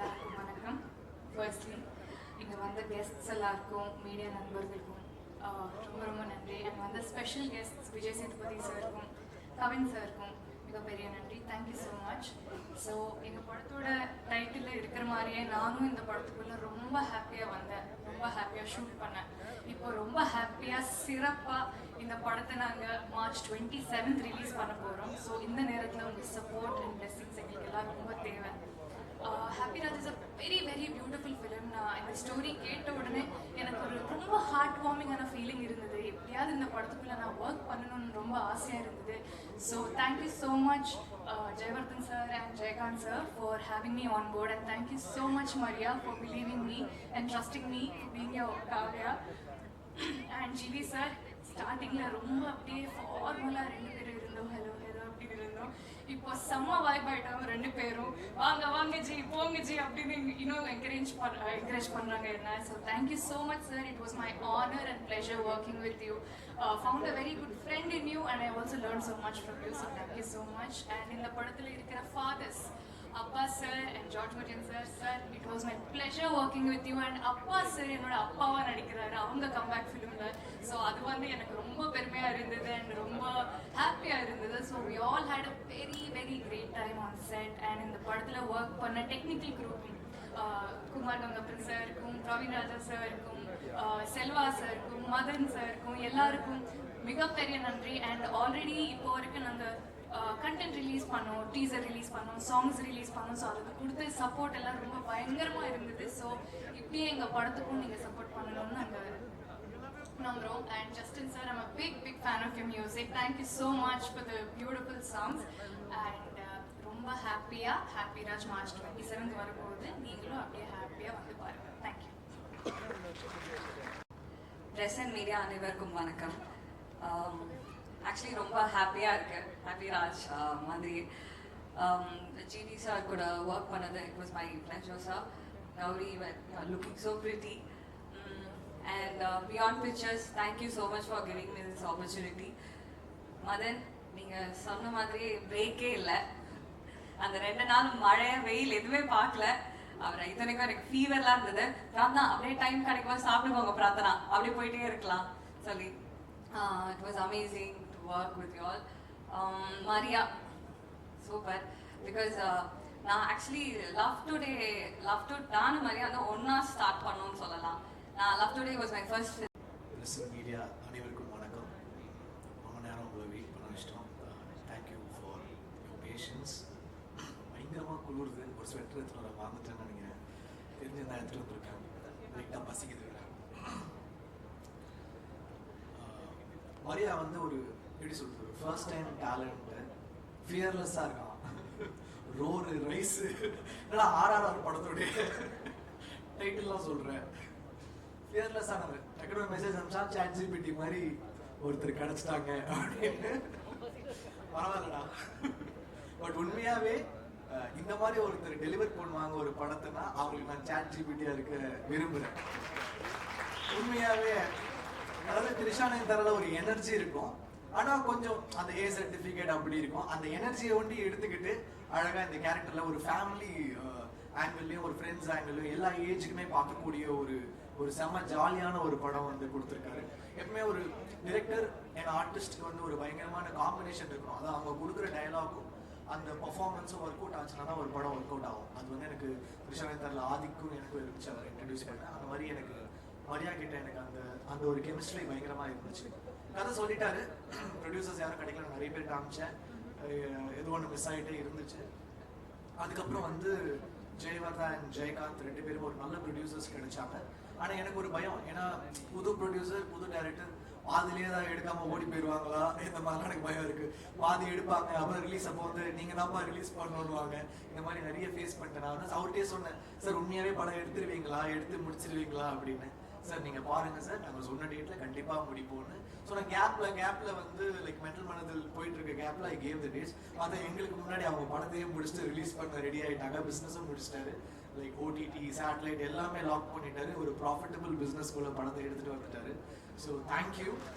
எல்லாருக்கும் வணக்கம். ஃபர்ஸ்ட்லி இங்கே வந்த கெஸ்ட்ஸ் எல்லாருக்கும் மீடியா நண்பர்களுக்கும் ரொம்ப ரொம்ப நன்றி. அண்ட் வந்த ஸ்பெஷல் கெஸ்ட்ஸ் விஜய் சேதுபதி சாருக்கும் கவின் சாருக்கும் மிகப்பெரிய நன்றி. Thank you so much. ஸோ எங்கள் படத்தோட டைட்டிலில் இருக்கிற மாதிரியே நானும் இந்த படத்துக்குள்ளே ரொம்ப ஹாப்பியாக வந்தேன், ரொம்ப ஹாப்பியாக ஷூட் பண்ணேன். இப்போ ரொம்ப ஹாப்பியாக சிறப்பாக இந்த படத்தை நாங்கள் மார்ச் 27 ரிலீஸ் பண்ண போகிறோம். ஸோ இந்த நேரத்தில் உங்கள் சப்போர்ட் அண்ட் பிளெஸிங்ஸ் எங்களுக்கு எல்லாம் ரொம்ப தேவை. Happy Raj is a very very beautiful film. நான் இந்த ஸ்டோரி கேட்ட உடனே எனக்கு ஒரு ரொம்ப ஹார்ட் வார்மிங்கான ஃபீலிங் இருந்தது. எப்படியாவது இந்த படத்துக்குள்ளே நான் ஒர்க் பண்ணணும்னு ரொம்ப ஆசையாக இருந்தது. So thank you so much Jayavardhan sir and Jayakanth sir for having me on board. And thank you so much Maria for believing me and trusting me being your Kavya. And GV sir ஸ்டார்டிங்கில் ரொம்ப அப்படியே ஃபார்மலாக 2 பேரும் இருந்தோம், ஹலோ ஹலோ அப்படின்னு இருந்தோம். இப்போ செம்ம வைப் ஆகிட்டோம் 2 பேரும். வாங்க வாங்க ஜி போங்க ஜி அப்படின்னு இன்னும் என்கரேஜ் பண்ணுறாங்க என்ன. So thank you so much sir. It was my honour and pleasure working with you. Found a very good friend in you and I also learn so much from you. So thank you so much. And இந்த படத்தில் இருக்கிற fathers அப்பா sir and George Marian sir, it was my pleasure working with you. And அப்பா sir என்னோட அப்பாவாக நடிக்கிறாரு அவங்க comeback ஃபிலிமில். ஸோ அது வந்து எனக்கு ரொம்ப பெருமையாக இருந்தது அண்ட் ரொம்ப ஹாப்பியாக இருந்தது. So we all had a very very great time on set. And இந்த படத்தில் ஒர்க் பண்ண டெக்னிக்கல் குரூப் குமார் கங்கப்பன் சாருக்கும், பிரவீன் ராஜா சாருக்கும், செல்வா சாருக்கும், மதன் சாருக்கும் எல்லாருக்கும் மிகப்பெரிய நன்றி. அண்ட் ஆல்ரெடி இப்போ வரைக்கும் நாங்கள் கண்டென்ட் ரிலீஸ் பண்ணோம், டீசர் ரிலீஸ் பண்ணோம், சாங்ஸ் ரிலீஸ் பண்ணோம். ஸோ அதுக்கு கொடுத்த சப்போர்ட் எல்லாம் ரொம்ப பயங்கரமாக இருந்தது. ஸோ இப்படியே எங்கள் படத்துக்கும் நீங்கள் சப்போர்ட் பண்ணணும்னு நாங்கள் நம்புகிறோம். And Justin sir, I'm a big fan of your music. Thank you so much for the beautiful songs. And ரொம்ப ஹாப்பியாக ஹாப்பி ராஜ் மார்ச் 27 வரப்போகுது. நீங்களும் அப்படியே ஹாப்பியாக வந்து பாருங்கள். தேங்க்யூ. ப்ரெஸ் அண்ட் மீடியா அனைவருக்கும் வணக்கம். ஆக்சுவலி ரொம்ப ஹாப்பியாக இருக்கு. ஹாப்பி ராஜ் மாதிரி ஜிடி சார் கூட ஒர்க் பண்ணது it was my pleasure sir. Gauri looking so pretty and beyond pictures, thank you so much for giving me this opportunity. Madhan, நீங்கள் சொன்ன மாதிரி பிரேக்கே இல்லை. அந்த 2 நாள் மழை வெயில் எதுவுமே பார்க்கல. அவர் இத்தனைக்கும் எனக்கு ஃபீவர்லாம் இருந்தது. பிரார்த்தனா அப்படியே டைம் கிடைக்கும்போது சாப்பிடுவாங்க பிரார்த்தனா அப்படியே போயிட்டே இருக்கலாம் சொல்லி it was amazing to work with you all. Maria super. Because நான் ஆக்சுவலி லவ் டு நானும் மரியா வந்து ஒன்றா ஸ்டார்ட் பண்ணணும்னு சொல்லலாம். Love Today was my first. Press media அனைவருக்கும் வணக்கம். ரொம்ப நேரம் உங்களை வெயிட் பண்ண வச்சிட்டோம். Thank you for your patience. பயங்கரமாக குளிருது. ஒரு ஸ்வெட்டர் எடுத்துகிட்டு வர வாங்கிட்டேன்னு நினைக்கிறேன். தெரிஞ்சிருந்தா எடுத்துகிட்டு வந்திருக்கேன். லைட்டாக பசிக்குது. மரியா வந்து ஒரு எப்படி சொல்கிறது, ஒரு ஃபர்ஸ்ட் டைம் டேலண்ட்டு. ஃபியர்லெஸ்ஸாக இருக்கான். ரோரு ரைஸு ஏன்னா RRR படத்துடைய டைட்டில்லாம் சொல்கிறேன். ஃபியர்லெஸ் ஆனது. டக்குனு மெசேஜ் அனுப்பிச்சா ChatGPT மாதிரி ஒருத்தர் கிடச்சிட்டாங்க அப்படின்னு. பரவாயில்லடா. பட் உண்மையாகவே இந்த மாதிரி ஒருத்தர் டெலிவர் பண்ணுவாங்க ஒரு படத்தைனா அவங்களுக்கு நான் ChatGPT-யா இருக்க விரும்புகிறேன். உண்மையாகவே அதாவது திரிஷானன் தரல ஒரு எனர்ஜி இருக்கும். ஆனால் கொஞ்சம் அந்த A சர்டிஃபிகேட் அப்படி இருக்கும். அந்த எனர்ஜியை ஒண்டி எடுத்துக்கிட்டு அழகாக இந்த கேரக்டரில் ஒரு ஃபேமிலி ஆங்கிள்லையும் ஒரு ஃப்ரெண்ட்ஸ் ஆங்கிள்லையும் எல்லா ஏஜுக்குமே பார்க்கக்கூடிய ஒரு செம்ம ஜாலியான ஒரு படம் வந்து கொடுத்துருக்காரு. எப்பவுமே ஒரு டிரெக்டர் அண்ட் ஆர்டிஸ்ட்க்கு வந்து ஒரு பயங்கரமான காம்பினேஷன் இருக்கணும். அதான் அவங்க கொடுக்குற டயலாகும் அந்த பர்ஃபார்மன்ஸும் ஒர்க் அவுட் ஆச்சுன்னா தான் ஒரு படம் ஒர்க் அவுட் ஆகும். அது வந்து எனக்கு கிருஷ்ணவேந்தரில் ஆதிக்கும் எனக்கு இருந்துச்சு. அவர் இன்ட்ரடியூஸ் பண்ணேன். அந்த மாதிரி எனக்கு மரியா கிட்ட எனக்கு அந்த ஒரு கெமிஸ்ட்ரி பயங்கரமாக இருந்துச்சு. கதை சொல்லிட்டாரு. ப்ரொடியூசர்ஸ் யாரும் கிடைக்கல. நிறைய பேர் காமிச்சேன். எது ஒன்று மிஸ் ஆகிட்டே இருந்துச்சு. அதுக்கப்புறம் வந்து ஜெயவர்தா அண்ட் ஜெயகாந்த் 2 பேரும் ஒரு நல்ல ப்ரொடியூசர்ஸ் கிடைச்சாங்க. ஆனால் எனக்கு ஒரு பயம். ஏன்னா புது ப்ரொடியூசர் புது டைரக்டர் பாதிலே தான் எடுக்காமல் ஓடி போயிடுவாங்களா இந்த மாதிரிலாம் எனக்கு பயம் இருக்குது. பாதி எடுப்பாங்க, அப்புறம் ரிலீஸ் அப்போ வந்து நீங்கள் தான்ப்பா ரிலீஸ் பண்ணணுவாங்க. இந்த மாதிரி நிறைய ஃபேஸ் பண்ணிட்டேன். நான் வந்து அவர்கிட்டே சொன்னேன், சார் உண்மையாகவே படம் எடுத்துருவீங்களா, எடுத்து முடிச்சிருவீங்களா அப்படின்னு. சார் நீங்கள் பாருங்கள் சார், நாங்கள் சொன்ன டேட்டில் கண்டிப்பாக முடிப்போன்னு. ஸோ நான் கேப்பில் வந்து லைக் மென்டல் மனதில் போயிட்டு இருக்க கேப்பில் ஐ கேவ் த டேட்ஸ். அதை எங்களுக்கு முன்னாடி அவங்க படத்தையும் முடிச்சுட்டு ரிலீஸ் பண்ண ரெடி ஆகிட்டாங்க. பிஸ்னஸும் முடிச்சிட்டாரு. லைக் OTT சேட்டலைட் எல்லாமே லாக் பண்ணிட்டாரு. ஒரு ப்ராஃபிட்டபிள் பிஸ்னஸ்குள்ளே படத்தை எடுத்துகிட்டு வந்துட்டாரு. So thank you.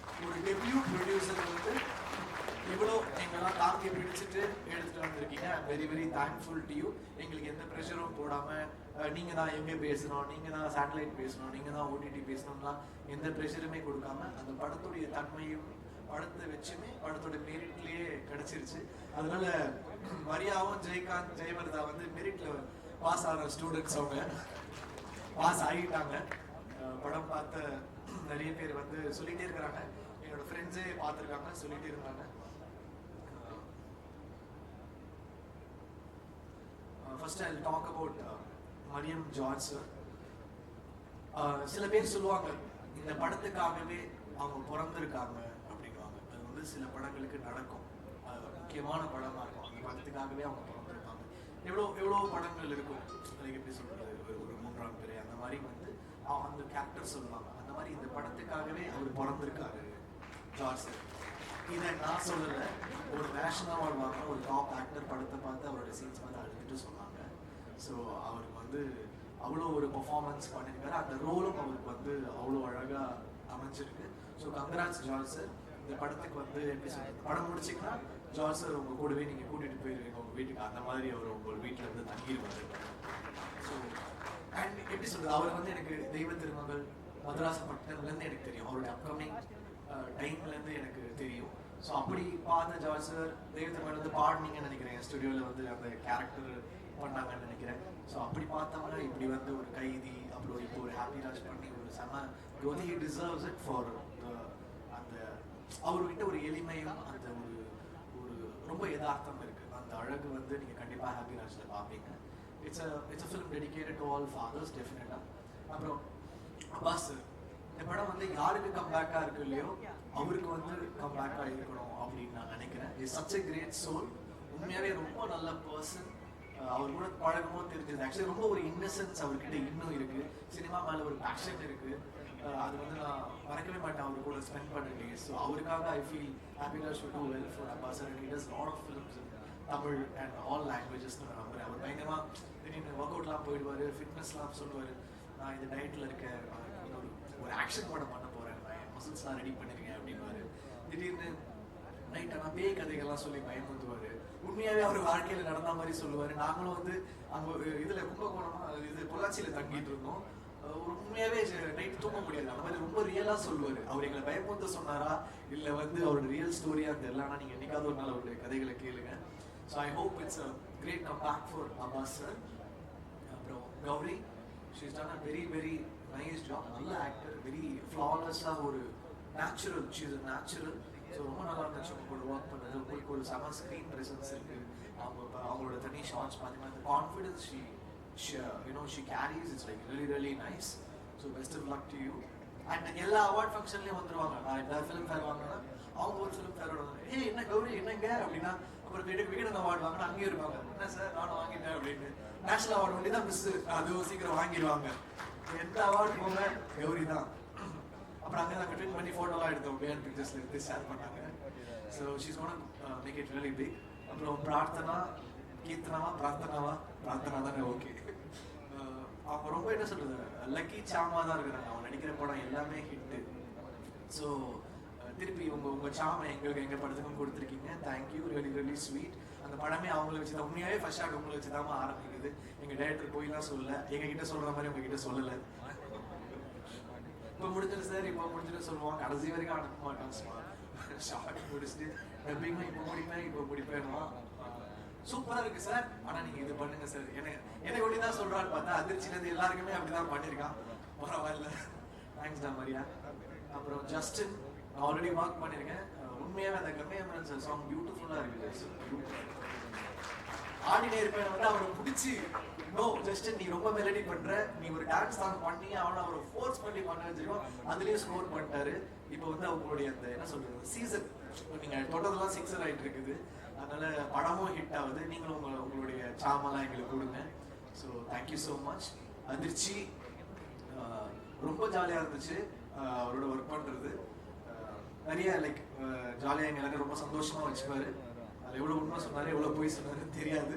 ஒரு டெபியூ ப்ரொடியூசர் வந்து இவ்வளோ எங்கெல்லாம் தாங்கி பிடிச்சிட்டு எடுத்துட்டு வந்திருக்கீங்க. I'm very very thankful to you. எங்களுக்கு எந்த ப்ரெஷரும் போடாமல் நீங்கள் தான் எங்கே பேசணும், நீங்கள் தான் சேட்டலைட் பேசணும், நீங்கள் தான் ஓடிடி பேசணும்லாம் எந்த ப்ரெஷருமே கொடுக்காம அந்த படத்துடைய தன்மையும் படத்தை வச்சுமே படத்தோட மெரிட்லேயே கிடச்சிருச்சு. அதனால மரியாவும் ஜெயகாந்த் ஜெயவர்தா வந்து மெரிட்டில் பாஸ் ஆகிற ஸ்டூடெண்ட்ஸ், அவங்க பாஸ் ஆகிட்டாங்க. படம் பார்த்த நிறைய பேர் வந்து சொல்லிகிட்டே இருக்கிறாங்க, என்னோட ஃப்ரெண்ட்ஸே பார்த்துருக்காங்க, சொல்லிகிட்டே இருந்தாங்க. First I will talk about Mariam George sir. சில பேர் சொல்லுவாங்க இந்த படத்துக்காகவே அவங்க பிறந்திருக்காங்க அப்படின்வாங்க. அது வந்து சில படங்களுக்கு நடக்கும், முக்கியமான படமாக இருக்கும், அந்த படத்துக்காகவே அவங்க பிறந்திருப்பாங்க. எவ்வளோ படங்கள் இருக்கும், அதுக்கு எப்படி சொல்கிறது, ஒரு மூன்றாம் பிறை அந்த மாதிரி வந்து அந்த கேரக்டர் சொல்லுவாங்க. அந்த மாதிரி இந்த படத்துக்காகவே அவர் பிறந்திருக்காரு ஜார்ஜ் சார். இதை நான் சொல்லலை, ஒரு நேஷனல் அவார்டு வாங்கின ஒரு டாப் ஆக்டர் படத்தை பார்த்து அவரோட சீன்ஸ் பார்த்து அழுதுட்டு சொன்னாங்க. ஸோ அவருக்கு வந்து அவ்வளோ ஒரு பர்ஃபார்மன்ஸ் பண்ணியிருக்காரு, அந்த ரோலும் அவருக்கு வந்து அவ்வளோ அழகாக அமைஞ்சிருக்கு. So congrats George sir. இந்த படத்துக்கு வந்து எப்படி சொல்றது, படம் முடிச்சிங்கன்னா ஜார்ஜ் சார் உங்கள் கூடவே நீங்கள் கூட்டிகிட்டு போயிருவீங்க உங்கள் வீட்டுக்கு, அந்த மாதிரி அவர் உங்கள் வீட்டில் வந்து தங்கிடுவார். ஸோ அண்ட் எப்படி சொல்கிறது, அவர் வந்து எனக்கு தெய்வ திருமகள் மதராசப்பட்டினம்லேருந்து எனக்கு தெரியும், அவருடைய அப்கமிங் டைம்லேருந்து எனக்கு தெரியும். ஸோ அப்படி பார்த்த ஜார்ஜ் சார் தெய்வ திருமகள் வந்து பாடினீங்கன்னு நினைக்கிறேன், ஸ்டுடியோவில் வந்து அந்த கேரக்டர் பண்ணாங்கன்னு நினைக்கிறேன். ஸோ அப்படி பார்த்தவங்க இப்படி வந்து ஒரு கைதி, அப்புறம் இப்போ ஒரு ஹாப்பி ராஜ் பண்ணி ஒரு செம ஹி டிசர்வ்ஸ் இட் ஃபார் அந்த அவர்கிட்ட ஒரு எளிமையும் அந்த ஒரு ரொம்ப யதார்த்தம் இருக்குது. அந்த அழகு வந்து நீங்கள் கண்டிப்பாக ஹாப்பி ராஜில் பார்ப்பீங்க. It's a film dedicated to all fathers டெஃபினட்டாக. அப்புறம் அப்பாஸ் சார், இந்த படம் வந்து யாருக்கு கம்பேக்காக இருக்கு இல்லையோ அவருக்கு வந்து கம்பேக்காக இருக்கணும் அப்படின்னு நான் நினைக்கிறேன். It's such a great soul. உண்மையாகவே ரொம்ப நல்ல பர்சன். அவர் கூட பழகமும் தெரிஞ்சது. ஆக்சுவலி ரொம்ப ஒரு இன்னசென்ஸ் அவர்கிட்ட இன்னும் இருக்கு. சினிமா மேலே ஒரு பேஷன் இருக்கு. அது வந்து நான் மறக்கவே மாட்டேன் அவர் கூட ஸ்பெண்ட் பண்ண டேஸ். ஸோ அவருக்காக I feel happy Raj to do well for Abbas sir. He does lot of films in Tamil and all லாங்குவேஜஸ்னு நான் நம்புறேன். அவர் பயங்கரமாக திடீர்னு ஒர்க் அவுட்லாம் போயிடுவார், ஃபிட்னஸ்லாம் சொல்லுவார். நான் இந்த டயட்டில் இருக்கேன், ஒரு ஆக்ஷன் படம் பண்ண போகிறேன், நான் என் மசில்ஸ்லாம் ரெடி பண்ணிருக்கேன் அப்படின்வாரு. திடீர்னு நைட் ஆனால் பேய் கதைகள்லாம் சொல்லி பயமுறுத்துவார். உண்மையாகவே அவர் வாழ்க்கையில் நடந்த மாதிரி சொல்லுவார். நாங்களும் வந்து அங்கே இதில் கும்பகோணமாக இது பொள்ளாச்சியில் தங்கிட்டு இருந்தோம். ஒரு உண்மையாகவே நைட்டு தூங்க முடியாது, அந்த மாதிரி ரொம்ப ரியலாக சொல்லுவார். அவர் எங்களை பயமுறுத்த சொன்னாரா இல்லை வந்து அவரோட ரியல் ஸ்டோரியாக தெரியலன்னா நீங்கள் என்னைக்காவது ஒரு நாள் அவருடைய கதைகளை கேளுங்க. So I hope it's a great come back for Abbas sir. அப்புறம் Gauri, she's done a very very nice job. நல்ல ஆக்டர், வெரி ஃப்ளாலெஸ்ஸாக ஒரு natural, she's a natural. So ரொம்ப நல்லா இருந்துச்சு அவங்க கூட ஒர்க் பண்ணது. உங்களுக்கு ஒரு செம ஸ்க்ரீன் ப்ரெசன்ஸ் இருக்குது. அவங்களோட தனி ஷார்ட்ஸ் பார்த்தீங்கன்னா அந்த confidence she carries, it's like really really nice. So best of luck to you. And எல்லா அவார்ட் ஃபங்க்ஷன்லேயும் வந்துருவாங்க. நான் எல்லா ஃபிலிம் ஃபேர் வாங்கினா அவங்க ஒரு ஃபிலிம் ஃபேர் வாங்க, ஏய் என்ன கௌரி என்னங்க அப்படின்னா, அப்புறம் விகடன் அவார்டு வாங்கினா அங்கேயும் இருப்பாங்க, என்ன சார் நானும் வாங்கிட்டேன் அப்படின்னு. நேஷனல் அவார்டு வேண்டி தான் மிஸ், அது சீக்கிரம் வாங்கிடுவாங்க. எந்த அவார்டு போங்க கௌரி தான். அப்புறம் அங்கே நாங்கள் ட்வீட் பண்ணி ஃபோட்டோலாம் எடுத்தோம், பேன் பிக்சர்ஸில் எடுத்து ஷேர் பண்ணாங்க. So she's gonna make it really big. அப்புறம் பிரார்த்தனா, கீர்த்தனாவா பிரார்த்தனா தானே, ஓகே. அவங்க ரொம்ப என்ன சொல்கிறது, லக்கி சாமா தான் இருக்கிறாங்க. அவங்க நடிக்கிற படம் எல்லாமே ஹிட்டு. ஸோ திருப்பி உங்கள் சாமை எங்கள் படத்துக்கும் கொடுத்துருக்கீங்க. Thank you, really really sweet. அந்த படமே அவங்கள வச்சு தான், உண்மையாகவே ஃபர்ஸ்ட் ஷாட் உங்களை வச்சு தான் ஆரம்பிக்குது. எங்கள் டேரக்டர் போயெல்லாம் சொல்லலை, எங்ககிட்ட சொல்கிற மாதிரி உங்ககிட்ட சொல்லலை. இப்போ முடிஞ்சிடும் சார், இப்போ முடிஞ்சிடும் சொல்லுவாங்க, கடைசி வரைக்கும் அனுப்ப மாட்டான். ஷார்ட் முடிச்சுட்டு டப்பிங்லாம் இப்போ முடிப்பேனுமா சூப்பராக இருக்குது சார், ஆனால் நீங்கள் இது பண்ணுங்கள் சார். எனக்கு ஒளி தான் சொல்கிறான்னு பார்த்தா அதிர்ச்சியிலேருந்து எல்லாருக்குமே அப்படி தான் பண்ணியிருக்கான். பரவாயில்ல, தேங்க்ஸ் டா மரியா. அப்புறம் ஜஸ்டின், நான் ஆல்ரெடி ஒர்க் பண்ணியிருக்கேன். உண்மையாகவே அந்த கம்மியமரன் சார் சாங் பியூட்டிஃபுல்லாக இருக்குது. ஆடினே இருப்பேன் வந்து அவரை பிடிச்சி, நோ ஜஸ்டின் நீ ரொம்ப மெலடி பண்ணுற, நீ ஒரு டான்ஸ் சாங் பண்ணி அவரை ஃபோர்ஸ் பண்ணி பண்ண வச்சிருக்கோம். அதுலேயும் ஸ்கோர் பண்ணிட்டாரு. இப்போ வந்து அவங்களுடைய அந்த என்ன சொல்கிறது சீசன், நீங்கள் தொடர்லாம் 6 ஆகிட்டு இருக்குது. அதனால படமும் ஹிட் ஆகுது. நீங்களும் உங்களுடைய சாமெல்லாம் எங்களுக்கு கொடுங்க. So thank you so much. அதிர்ச்சி ரொம்ப ஜாலியாக இருந்துச்சு அவரோட ஒர்க் பண்ணுறது. நிறைய லைக் ஜாலியாக எங்கள் எல்லாரும் ரொம்ப சந்தோஷமாக வச்சுப்பாரு. அதில் எவ்வளோ உண்மை சொன்னார், எவ்வளோ போய் சொன்னாருன்னு தெரியாது.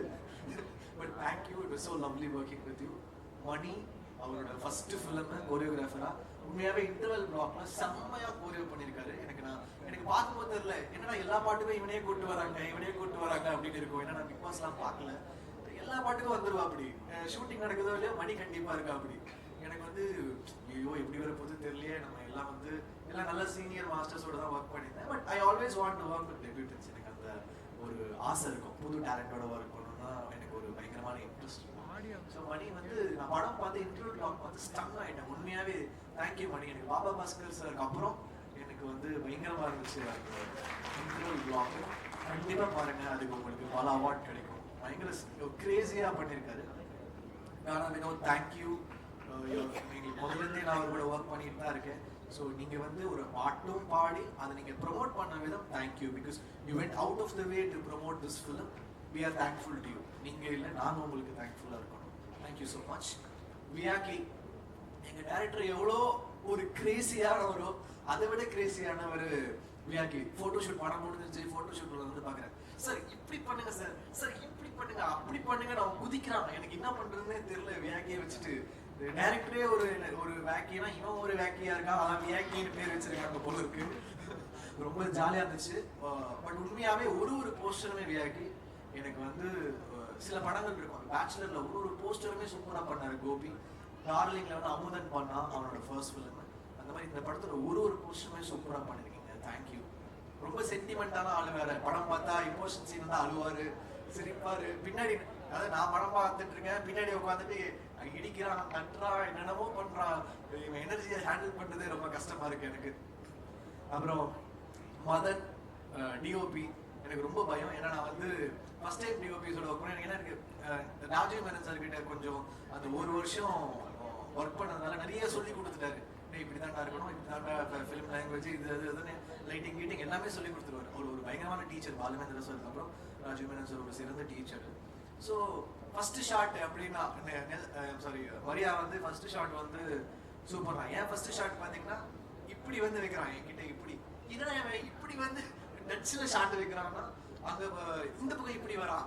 But thank you, it was so lovely working with you. Mani அவரோட ஃபர்ஸ்ட் ஃபிலிம் கோரியோகிராஃபராக உண்மையாவே இன்டர்வல் பிளாக்ல செம்மையா கோரியோ பண்ணியிருக்காரு. எனக்கு பார்க்கும்போது தெரியல என்னடா எல்லா பாட்டுமே இவனே கூட்டு வராங்க அப்படின்னு இருக்கும். ஏன்னா நான் பிக் பாஸ்லாம் பார்க்கல. எல்லா பாட்டுக்கும் வந்துருவா அப்படி. ஷூட்டிங் நடக்குதோ இல்லையோ மணி கண்டிப்பா இருக்கா அப்படி. எனக்கு வந்து ஐயோ எப்படி வர போது தெரியலையே. நம்ம எல்லாம் வந்து எல்லாம் நல்ல சீனியர் மாஸ்டர்ஸோட தான் ஒர்க் பண்ணியிருந்தேன். But I always want to work with debutants. எனக்கு அந்த ஒரு ஆசை இருக்கும், புது டேலண்டோட ஒர்க் பண்ணணும்னா எனக்கு ஒரு பயங்கரமான இன்ட்ரெஸ்ட் இருக்கும். ஸோ மணி வந்து நான் படம் பார்த்து இன்டர்வியூ டாக் பார்த்து ஸ்டன் ஆகிட்டேன். உண்மையாவே தேங்க்யூ மணி. எனக்கு பாபா பாஸ்கர் சாருக்கு அப்புறம் எனக்கு வந்து பயங்கரமா இருந்துச்சு அந்த இன்டர்வியூ பிளாக். கண்டிப்பா பாருங்க, அதுக்கு உங்களுக்கு பல அவார்ட் கிடைக்கும். பயங்கர கிரேசியா பண்ணியிருக்காரு. ஆனால் வினோத் தேங்க்யூ. எங்களுக்கு முதல்லேருந்தே நான் அவர் கூட ஒர்க் பண்ணிட்டு தான் இருக்கேன். ஸோ நீங்கள் வந்து ஒரு பாட்டும் பாடி அதை நீங்கள் ப்ரொமோட் பண்ண விதம் thank you. Because you went out of the way to promote this film. We are thankful to you. நீங்கள் இல்லை, நாங்கள் உங்களுக்கு தேங்க்ஃபுல்லாக இருக்கணும். Thank you so much. வியாக்கி எங்கள் டேரக்டர் எவ்வளோ ஒரு கிரேசியானவரோ அதை விட கிரேசியானவர் வியாக்கி. ஃபோட்டோஷூட் படம் முடிஞ்சிருச்சு. ஃபோட்டோஷூட்டில் வந்து பார்க்குறேன், சார் இப்படி பண்ணுங்க சார், சார் இப்படி பண்ணுங்க, அப்படி பண்ணுங்க. நான் குதிக்கிறான். எனக்கு என்ன பண்ணுறதுன்னே தெரியல. வியாக்கியை வச்சுட்டு டைரக்டரே ஒரு வேக்கினா இவன் ஒரு வேக்கியா இருக்கான். அதான் வியாக்கின்னு பேர் வச்சிருக்காங்க போல இருக்கு. ரொம்ப ஜாலியாக இருந்துச்சு. பட் உண்மையாகவே ஒரு போஸ்டருமே வியாக்கி. எனக்கு வந்து சில படங்கள் இருக்கும், பேச்சுலர்ல ஒரு போஸ்டருமே சூப்பராக பண்ணாரு கோபி. டார்லிங்ல வந்து அமுதன் பண்ணா அவனோட ஃபர்ஸ்ட் ஃபிலிம். அந்த மாதிரி இந்த படத்துல ஒரு போஸ்டருமே சூப்பராக பண்ணிருக்கீங்க. தேங்க்யூ. ரொம்ப சென்டிமெண்டான ஆளு வேற. படம் பார்த்தா இமோஷன் சீன் தான் அழுவாரு, சிரிப்பாரு. பின்னாடி அதாவது நான் படம் பார்த்துட்டு இருக்கேன், பின்னாடி உட்காந்துட்டு இடிக்கிறான், தட்டுறான், என்னென்னமோ பண்றான். இவன் எனர்ஜியை ஹேண்டில் பண்றதே ரொம்ப கஷ்டமா இருக்கு எனக்கு. அப்புறம் மதன் டிஓபி எனக்கு ரொம்ப பயம். ஏன்னா நான் வந்து ஃபர்ஸ்ட் டைம் டிஓபிஸோட ஒர்க் பண்ணேன். எனக்கு ராஜீவ் மேனன் சார் கிட்ட கொஞ்சம் அந்த ஒரு வருஷம் ஒர்க் பண்ணதுனால நிறைய சொல்லி கொடுத்துட்டாரு. இப்படி தான் இருக்கணும், இப்படி தான் ஃபிலிம் லாங்குவேஜ், இதுன்னு லைட்டிங் கீட்டிங் எல்லாமே சொல்லி கொடுத்துருவாரு. ஒரு பயங்கரமான டீச்சர் பாலுமேந்திர சார். அப்புறம் ராஜீவ் மேனன் சார் ஒரு சிறந்த டீச்சர். ஸோ ஃபர்ஸ்ட் ஷாட் அப்படின்னா சாரி மரியா வந்து ஃபர்ஸ்ட் ஷாட் வந்து சூப்பர் தான். ஏன் ஃபர்ஸ்ட் ஷாட் பார்த்தீங்கன்னா இப்படி வந்து வைக்கிறான் என்கிட்ட. இப்படி இதெல்லாம் இப்படி வந்து டச்சில் ஷாட் வைக்கிறான்னா அங்கே இந்த பக்கம் இப்படி வரான்.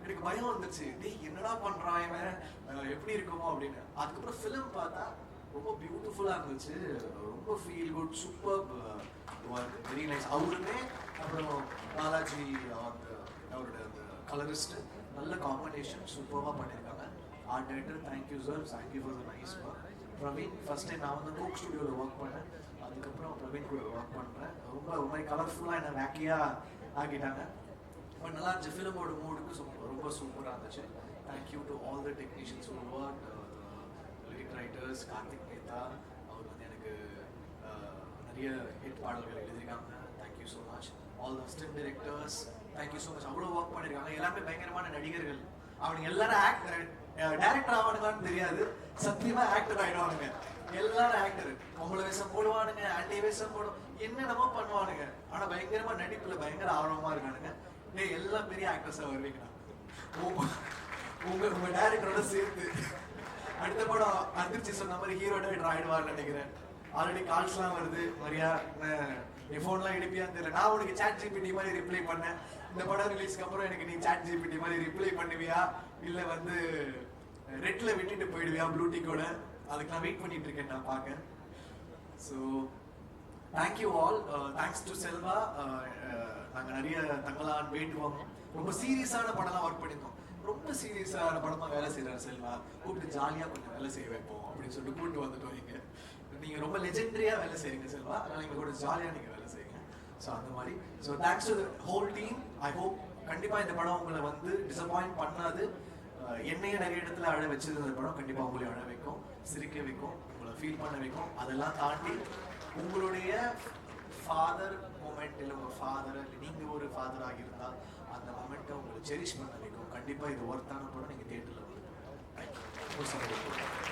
எனக்கு பயம் வந்துச்சு. டேய் என்னடா பண்ணுறான் இவன், எப்படி இருக்குமோ அப்படின்னு. அதுக்கப்புறம் ஃபிலிம் பார்த்தா ரொம்ப பியூட்டிஃபுல்லாக இருந்துச்சு. ரொம்ப feel good, super work, very nice. அவருமே அப்புறம் பாலாஜி அவரோட அந்த கலரிஸ்ட் நல்ல காம்பினேஷன் சூப்பராக பண்ணியிருக்காங்க. Art director thank you sir, thank you for the nice work. Praveen first time நான் வந்து கோக் ஸ்டுடியோவில் ஒர்க் பண்ணேன். அதுக்கப்புறம் பிரவீன் கூட ஒர்க் பண்ணுறேன். ரொம்ப ஒரு மாதிரி கலர்ஃபுல்லாக என்ன வேக்கியாக ஆக்கிட்டாங்க. பட் நல்லா இருந்துச்சு. ஃபிலிமோட மூடுக்கு ரொம்ப சூப்பராக இருந்துச்சு. Thank you to all the technicians who work, lyric writers Karthik Mehta. அவர் வந்து எனக்கு நிறைய ஹிட் பாடல்கள் எழுதியிருக்காங்க. Thank you so much. All the assistant directors thank you so much. அவ்வளோ ஒர்க் பண்ணியிருக்காங்க. எல்லாமே பயங்கரமான நடிகர்கள். அவனுங்க எல்லாரும் டைரக்டர் ஆவானுங்கன்னு தெரியாது, சத்தியமா ஆக்டர் ஆயிடுவானுங்க. எல்லாரும் ஆக்டர். பொம்பளை வேஷம் போடுவானுங்க, ஆண்டி வேஷம் போடுவோம், என்னென்னமோ பண்ணுவானுங்க. ஆனா பயங்கரமா நடிப்புல பயங்கர ஆர்வமா இருக்கானுங்க. எல்லாம் பெரிய ஆக்டர்ஸா வருவீங்கண்ணா. உங்க டைரக்டரோட சேர்த்து அடுத்த படம் அதிர்ச்சி சொன்ன மாதிரி ஹீரோ டைரக்டர் ஆயிடுவார்னு நினைக்கிறேன். ஆல்ரெடி கால்ஸ்லாம் வருது. மரியா என் ஃபோன்லாம் எடுப்பியான்னு தெரியல. நான் உனக்கு சாட் ஜிபிடி மாதிரி ரிப்ளை பண்ணேன். இந்த படம் ரிலீஸ்க்கு அப்புறம் எனக்கு நீ சாட் ஜிபிடி மாதிரி ரிப்ளை பண்ணுவியா, இல்லை வந்து ரெட்ல விட்டுட்டு போயிடுவியா ப்ளூடிக்கோட? அதுக்கு நான் வெயிட் பண்ணிட்டு இருக்கேன் நான் பார்க்க. So thank you all. Thanks to Selva. நாங்கள் நிறைய தங்களான் வேண்டுவோம். ரொம்ப சீரியஸான படம்லாம் ஒர்க் பண்ணியிருந்தோம். ரொம்ப சீரியஸான படமாக வேலை செய்கிறார் செல்வா. கூப்பிட்டு ஜாலியாக கொஞ்சம் வேலை செய்ய வைப்போம் அப்படின்னு சொல்லிட்டு கூப்பிட்டு வந்துட்டோம். நீங்கள் ரொம்ப லெஜெண்டரியாக வேலை செய்கிறீங்க செல்வா. அதனால் நீங்கள் கூட ஜாலியாக நீங்கள் வேலை செய்யுங்க. ஸோ அந்த மாதிரி. So thanks to the whole team. I hope கண்டிப்பாக இந்த படம் உங்களை வந்து டிசப்பாயிண்ட் பண்ணாது. என்னையே நிறைய இடத்துல அழ வச்சது இந்த படம் கண்டிப்பாக உங்களை அழ வைக்கும், சிரிக்க வைக்கும், உங்களை ஃபீல் பண்ண வைக்கும். அதெல்லாம் தாண்டி உங்களுடைய ஃபாதர் மூமெண்ட், இல்லை உங்கள் ஃபாதர், இல்லை நீங்கள் ஒரு ஃபாதராக இருந்தால் அந்த மூமெண்ட்டை உங்களை செரிஷ் பண்ண வைக்கும். கண்டிப்பாக இது ஒர்த்தான படம். நீங்கள் தியேட்டரில் வந்து தேங்க்யூ.